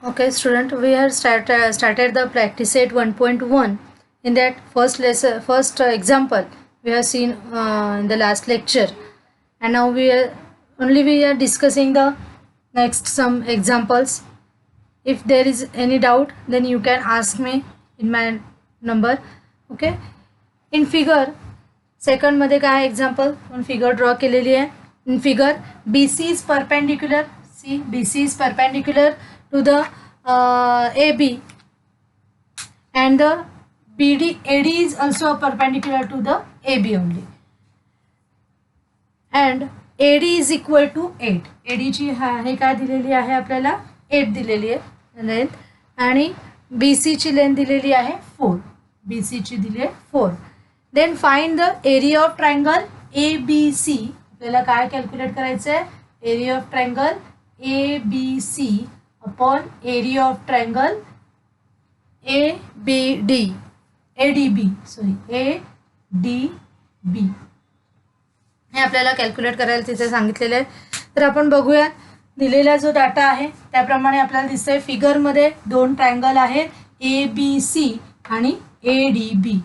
Okay, student, we have started the practice set 1.1. In that first lesson, first example, we have seen in the last lecture, and now we are discussing the next some examples. If there is any doubt, then you can ask me in my number. Okay. In figure second मध्ये काय example पण figure draw केलेली आहे. In figure BC is perpendicular. See, BC is perpendicular to the AB, and the AD is also perpendicular to the AB only, and AD is equal to 8. AD ची हे काय दिलेली आहे आपल्याला 8 दिलेली आहे लेंथ, आणि BC ची लेंथ दिलेली आहे 4. BC ची दिली आहे 4. Then find the area of triangle ABC. आपल्याला काय कॅल्क्युलेट करायचं आहे? Area of triangle ABC upon area of triangle ADB हे आपल्याला कॅल्क्युलेट करायला तिथे सांगितलेलं आहे. तर आपण बघूया दिलेला जो डाटा आहे त्याप्रमाणे आपल्याला दिसतंय फिगरमध्ये दोन ट्रायंगल आहेत ABC आणि ADB.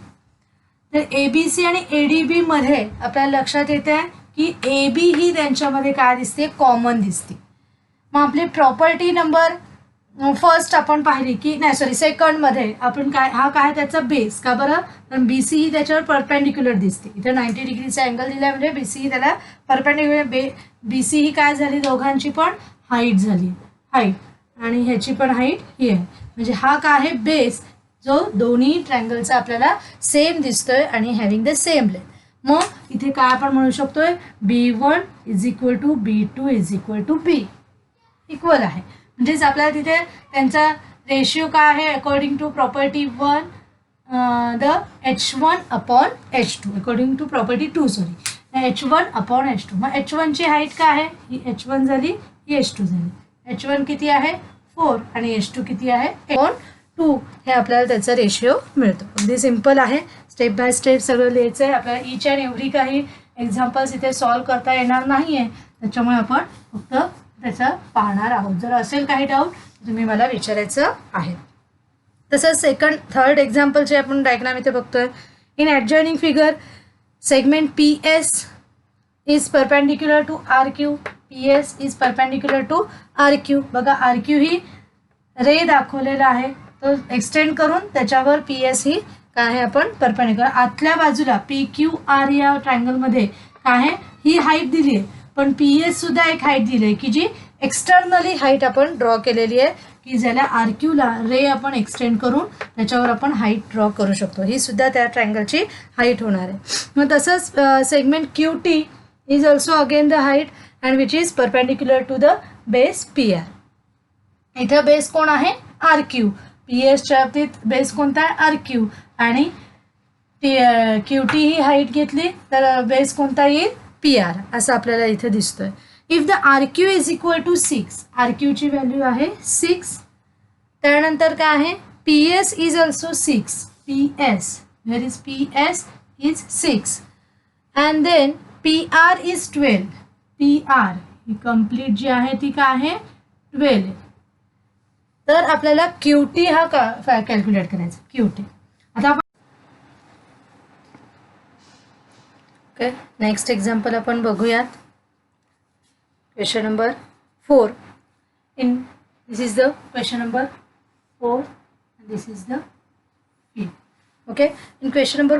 तर ABC आणि ADB मध्ये आपल्याला लक्षात येते आहे की AB ही त्यांच्यामध्ये काय दिसते? कॉमन दिसते. मग आपली प्रॉपर्टी नंबर फर्स्ट आपण पाहिली की नाही सॉरी सेकंडमध्ये आपण काय हा काय त्याचा बेस का बरं? कारण BC ही त्याच्यावर परपेंडिक्युलर दिसते. इथं 90 डिग्रीचा अँगल दिला म्हणजे BC ही त्याला परपेंडिक्युलर BC ही काय झाली? दोघांची पण हाईट झाली, हाईट, आणि ह्याची पण हाईट ही आहे. म्हणजे हा काय आहे? बेस, जो दोन्ही ट्रायंगलचा आपल्याला सेम दिसतोय आणि हॅव्हिंग द सेम लेंथ. मग इथे काय आपण म्हणू शकतोय? B1 is equal to B2 is equal to B equal आहे. म्हणजेच आपल्याला तिथे त्यांचा रेशिओ काय आहे? According to property 1 the H1 upon H2 according to property 2 sorry H1 upon H2. मग H1 ची हाईट काय आहे? ही H1 झाली, ही H2 झाली. H1 किती आहे? 4 आणि H2 किती आहे? 2. हे आपल्याला त्याचा रेशिओ मिळतो. अगदी सिंपल आहे. स्टेप बाय स्टेप सगळं लिहायचं आहे आपल्याला. ईच अँड एव्हरी काही एक्झाम्पल्स इथे सॉल्व करता येणार नाही आहे, त्याच्यामुळे आपण फक्त त्याचा पाहणार आहोत. जर असेल काही डाऊट तुम्ही मला विचारायचं आहे. तसंच थर्ड एक्झाम्पलचे आपण डायग्राम इथे बघतोय. In adjoining figure segment PS is perpendicular to RQ. PS is perpendicular to RQ. बघा RQ ही रे दाखवलेला आहे, तो एक्सटेंड करून त्याच्यावर PS ही काय आहे? आपण परपेंडिक्युलर आतल्या बाजूला PQR या ट्रायंगलमध्ये काय आहे? ही हाईट दिली आहे, पण PS सुद्धा एक हाईट दिली आहे की जी एक्सटर्नली हाईट आपण ड्रॉ केलेली आहे की ज्याला RQला रे आपण एक्सटेंड करून त्याच्यावर आपण हाईट ड्रॉ करू शकतो. ही सुद्धा त्या ट्रायंगलची हाईट होणार आहे. मग तसंच segment QT is also again the height and which is perpendicular to the base PR. इथं बेस कोण आहे? RQ. PSच्या बाबतीत बेस कोणता आहे? RQ. आणि QT ही हाईट घेतली तर बेस कोणता येईल? PR. असं आपल्याला इथे दिसतोय. If the RQ is equal to 6, RQ ची व्हॅल्यू आहे 6. त्यानंतर काय आहे? PS is also 6. PS where is PS is 6 and then PR is 12. PR ही कम्प्लीट जी आहे ती काय आहे? 12. तर आपल्याला QT हा कॅल्क्युलेट करायचा. QT आता आपण ओके नेक्स्ट एक्झाम्पल आपण बघूयात. Question number 4. In this is the question number 4 and this is the P. Okay, in question number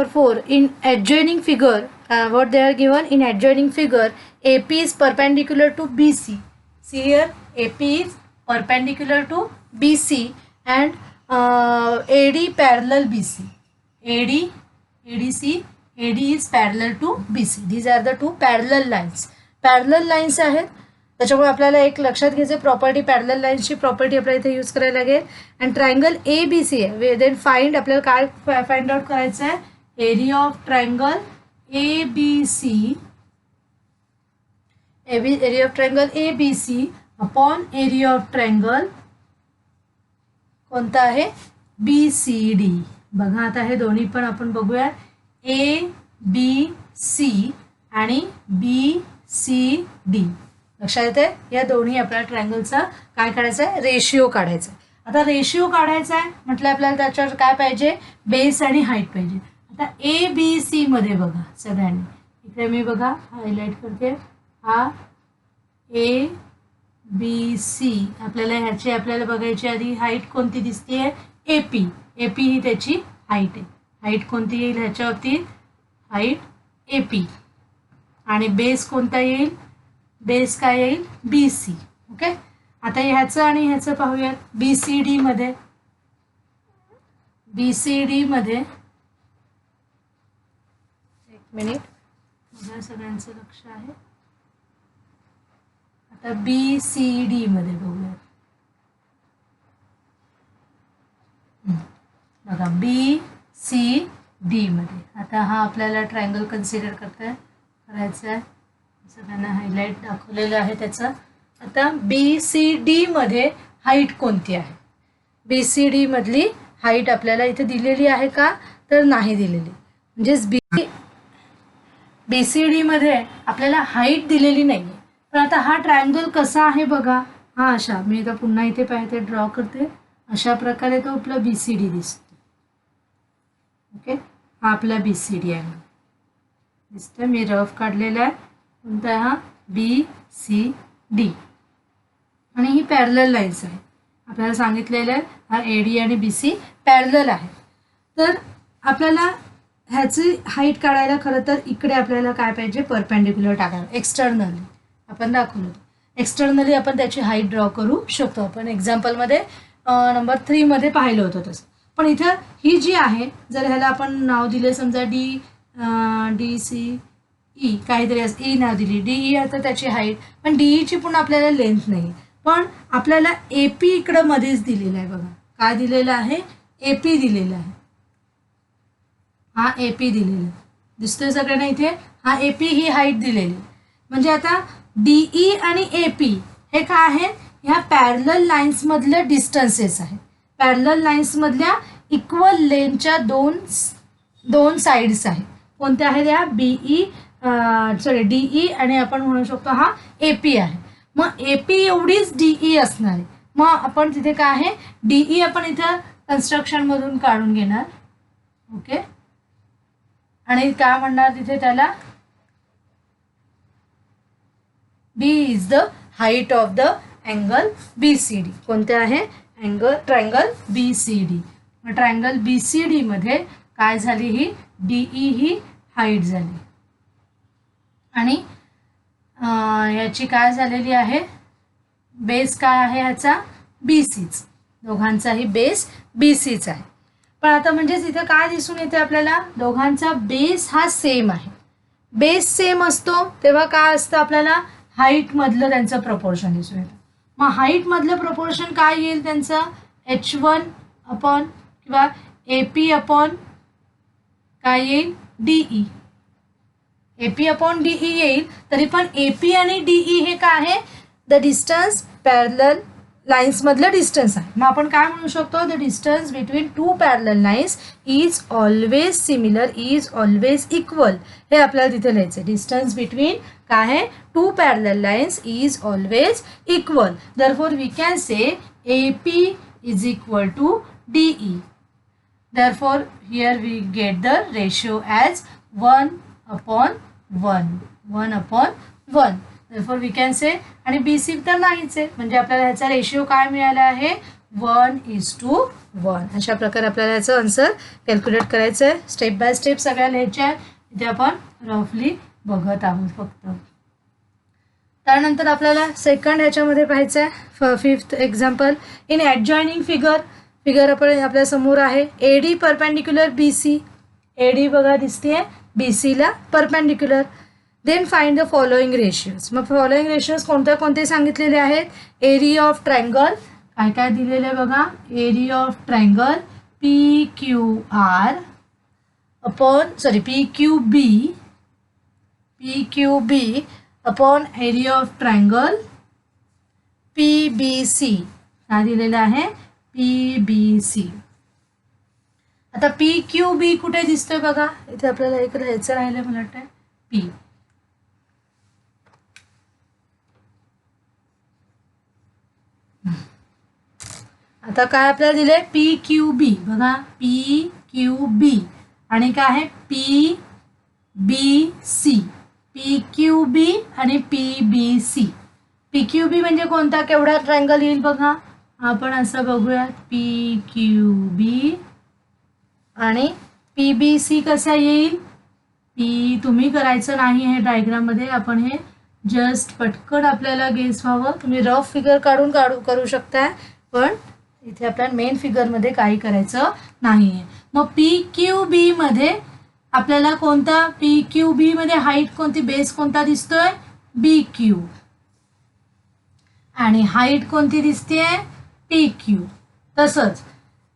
4, in adjoining figure, what they are given in adjoining figure, AP is perpendicular to BC. See here, AP is perpendicular to BC and AD parallel BC. AD is parallel to BC. These are the two parallel lines. Parallel lines आहेत, त्याच्यामुळे आपल्याला एक लक्षात घ्यायचं property, parallel लाईन्सची property आपल्याला इथे use करायला लागेल. अँड ट्रायंगल ABC आहे. देन फाइंड आपल्याला काय फाइंड आउट करायचं आहे? Area of triangle ABC. Area of triangle ABC upon area of triangle कोणता आहे? BCD. बघा आता हे दोन्ही पण आपण बघूया. ABC आणि BCD सी डी. लक्षात येते? या दोन्ही आपल्याला ट्रायंगलचा काय काढायचं आहे? रेशिओ काढायचा आहे. आता रेशिओ काढायचा आहे म्हटलं आपल्याला त्याच्यावर काय पाहिजे? बेस आणि हाईट पाहिजे. आता ए बी सी मध्ये बघा सगळ्यांनी, इथे मी बघा हायलाईट करते, हा ए बी सी. आपल्याला ह्याची आपल्याला बघायची आधी हाईट कोणती दिसते? A P. ए पी ही त्याची हाईट आहे. हाईट कोणती येईल ह्याच्या बाबतीत? Height A P. आणि बेस कोणता येईल? बेस काय येईल? B C. ओके. आता ह्याचं आणि ह्याचं पाहूयात. बी सी डी मध्ये, बी सी डी मध्ये एक मिनिट, माझ्या सगळ्यांचं लक्ष आहे. आता बी सी डी मध्ये बघूयात. बघा बी सी डी मध्ये. आता हा आपल्याला ट्रायंगल कन्सिडर करायचा आहे. सगळ्यांना हायलाईट दाखवलेलं आहे त्याचं. आता बी सी डी मध्ये हाईट कोणती आहे? बी सी डी मधली हाईट आपल्याला इथे दिलेली आहे का? तर नाही दिलेली. म्हणजेच बी सी डी मध्ये आपल्याला हाईट दिलेली नाही आहे. पण आता हा ट्रायंगल कसा आहे बघा. हा अशा, मी आता पुन्हा इथे पाहते, ड्रॉ करते. अशा प्रकारे तो आपला बी सी डी दिसतो. ओके. हा आपला बी सी डी आहे दिसतं. मी रफ काढलेला आहे. कोणता? हा बी सी डी. आणि ही पॅरलल लाईन्स आहे. आपल्याला सांगितलेलं आहे हा ए डी आणि बी सी पॅरलल आहे. तर आपल्याला ह्याची हाईट काढायला खरं तर इकडे आपल्याला काय पाहिजे? परपेंडिक्युलर टाकायला. एक्सटर्नली आपण दाखवलं, एक्सटर्नली आपण त्याची हाईट ड्रॉ करू शकतो. आपण एक्झाम्पलमध्ये नंबर 3 मध्ये पाहिलं होतं तसं. पण इथं ही जी आहे, जर ह्याला आपण नाव दिले समजा डी सी ई काहीतरी असं, ई नाव दिली, डी ई आता त्याची हाईट. पण डी ईची पुन्हा आपल्याला लेंथ नाही. पण आपल्याला ए पी इकडं मध्येच दिलेलं आहे बघा. काय दिलेलं आहे? ए पी दिलेलं आहे. हा ए पी दिलेला दिसतोय सगळ्यांना इथे. हा ए पी ही हाईट दिलेली. म्हणजे आता डीई आणि ए पी हे काय आहे? ह्या पॅरलल लाईन्स मधले डिस्टन्सेस आहे. पॅरलल लाईन्स मधल्या इक्वल लेनच्या दोन साइड्स आहेत. कोणत्या आहेत? या बीई डीई आणि आपण म्हणू शकतो हा ए पी आहे. मग ए पी एवढीच डीई असणार आहे. मग आपण तिथे काय आहे? डीई आपण इथं कन्स्ट्रक्शन मधून काढून घेणार. ओके. आणि काय म्हणणार तिथे त्याला? D is the height of the angle B C D. कोणते आहे? Triangle B C D. मग ट्रायंगल बी सी डी मध्ये काय झाली? ही डीई ही हाईट झाली. आणि याची काय झालेली आहे? बेस काय आहे ह्याचा? बी सीच. दोघांचाही बेस बी सीच आहे. पण आता म्हणजेच इथे काय दिसून येते आपल्याला? दोघांचा बेस हा सेम आहे. बेस सेम असतो तेव्हा काय असतं? आपल्याला हाईट मधलं त्यांचं प्रपोर्शन दिसून येतं. मग हाईट मधलं प्रपोर्शन काय येईल त्यांचं? H1 अपॉन किंवा ए पी अपॉन काय येईल? DE. A P upon DE येईल. तरी पण ए पी आणि डीई हे काय आहे? द डिस्टन्स पॅरलल लाईन्स मधलं डिस्टन्स आहे. मग आपण काय म्हणू शकतो? The distance between two parallel lines is always similar, is always equal. हे आपल्याला तिथे लिहायचं आहे. डिस्टन्स बिटवीन काय आहे? Two parallel lines is always equal. Therefore we can say A P is equal to DE. Therefore here we get the ratio as 1/1. 1/1. Therefore we can say, आणि B C तर नाहीच आहे. म्हणजे आपल्याला ह्याचा ratio काय मिळाला आहे? 1:1. अशा प्रकारे आपल्याला याचं आन्सर कॅल्क्युलेट करायचं आहे. स्टेप बाय स्टेप सगळ्या लिहायच्या आहेत. इथे आपण रफली बघत आहोत फक्त. त्यानंतर आपल्याला सेकंड ह्याच्यामध्ये पाहायचं आहे. 5th example. In adjoining figure आपण आपल्या समोर आहे. A D perpendicular B C. A D बघा दिसते बी सीला perpendicular. Then find the following ratios. मग फॉलोइंग रेशियोज कोणते सांगितलेले आहेत? एरिया ऑफ ट्रायंगल काय काय दिलेलं आहे बघा. Area of triangle P Q R upon P Q B upon area of triangle P B C. काय दिलेलं आहे? P B C. आता पी क्यू बी कुठे दिसतोय बघा. इथे आपल्याला एक लिहायचं राहिलं मला वाटतं. पी आता काय आपल्याला दिलंय PQB बघा PQB आणि काय आहे PBC PQB आणि PBC. PQB म्हणजे कोणता केवढा ट्रायंगल येईल बघा आपण असं बघूयात PQB आणि PBC कसा येईल. तुम्ही करायचं नाही हे डायग्राम मध्ये आपण हे जस्ट पटकन आपल्याला गेस व्हावं. तुम्ही रफ फिगर काढून करू शकता पण इथे आपल्याला मेन फिगर मध्ये काही करायचं नाहीये. मग PQB मध्ये आपल्याला कोणता PQB मध्ये हाईट कोणती बेस कोणता दिसतोय BQ आणि हाईट कोणती दिसतेय PQ. तसंच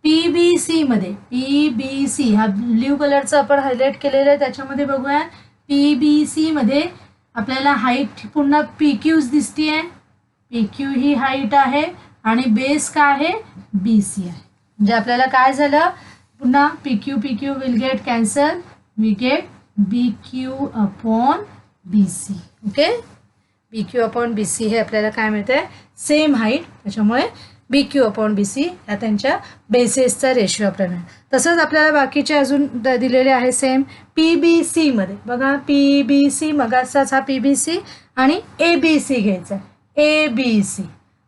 PBC मध्ये PBC हा ब्ल्यू कलरचा आपण हायलाइट केलेला आहे त्याच्यामध्ये बघूया PBC मध्ये आपल्याला हाईट पुन्हा PQच दिसतेय. PQ ही हाईट आहे आणि बेस काय आहे BC आहे. म्हणजे आपल्याला काय झालं पुन्हा PQ will get cancel we get BQ upon BC. Okay BQ upon BC हे आपल्याला काय मिळतंय सेम हाईट त्याच्यामुळे BQ अपॉन BC ह्या त्यांच्या बेसेसचा रेशिओ आपल्याला. तसंच आपल्याला बाकीचे अजून दिलेले आहे सेम PBC मध्ये बघा PBC मगाचाच हा PBC आणि ABC घ्यायचा ABC.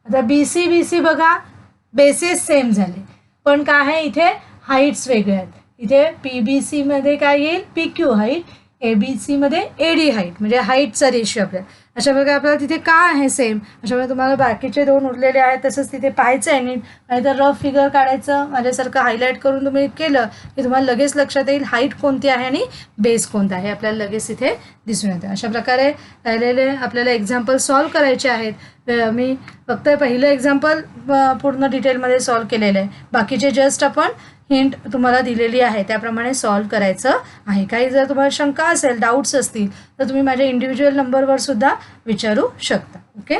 आता BC बघा बेसेस सेम झाले पण काय आहे इथे हाईट्स वेगळे आहेत. इथे PBC मध्ये काय येईल PQ हाईट ABC मध्ये AD हाईट म्हणजे हाईटचा रेशिओ आपल्याला. अशा प्रकारे आपल्याला तिथे काय आहे सेम अशामुळे तुम्हाला बाकीचे दोन उरलेले आहेत तसंच तिथे पाहायचं आहे नीट नाहीतर रफ फिगर काढायचं माझ्यासारखं हायलाईट करून तुम्ही केलं की तुम्हाला लगेच लक्षात येईल हाईट कोणती आहे आणि बेस कोणता आहे आपल्याला लगेच इथे दिसून येतं. अशा प्रकारे राहिलेले आपल्याला एक्झाम्पल सॉल्व करायचे आहेत. मी फक्त पहिलं एक्झाम्पल पूर्ण डिटेलमध्ये सॉल्व केलेलं आहे बाकीचे जस्ट आपण हिंट तुम्हाला दिलेली आहे त्याप्रमाणे सॉल्व करायचं आहे. काही जर तुम्हाला शंका असेल डाऊट्स असतील तर तुम्ही माझ्या इंडिव्हिज्युअल नंबरवर सुद्धा विचारू शकता. ओके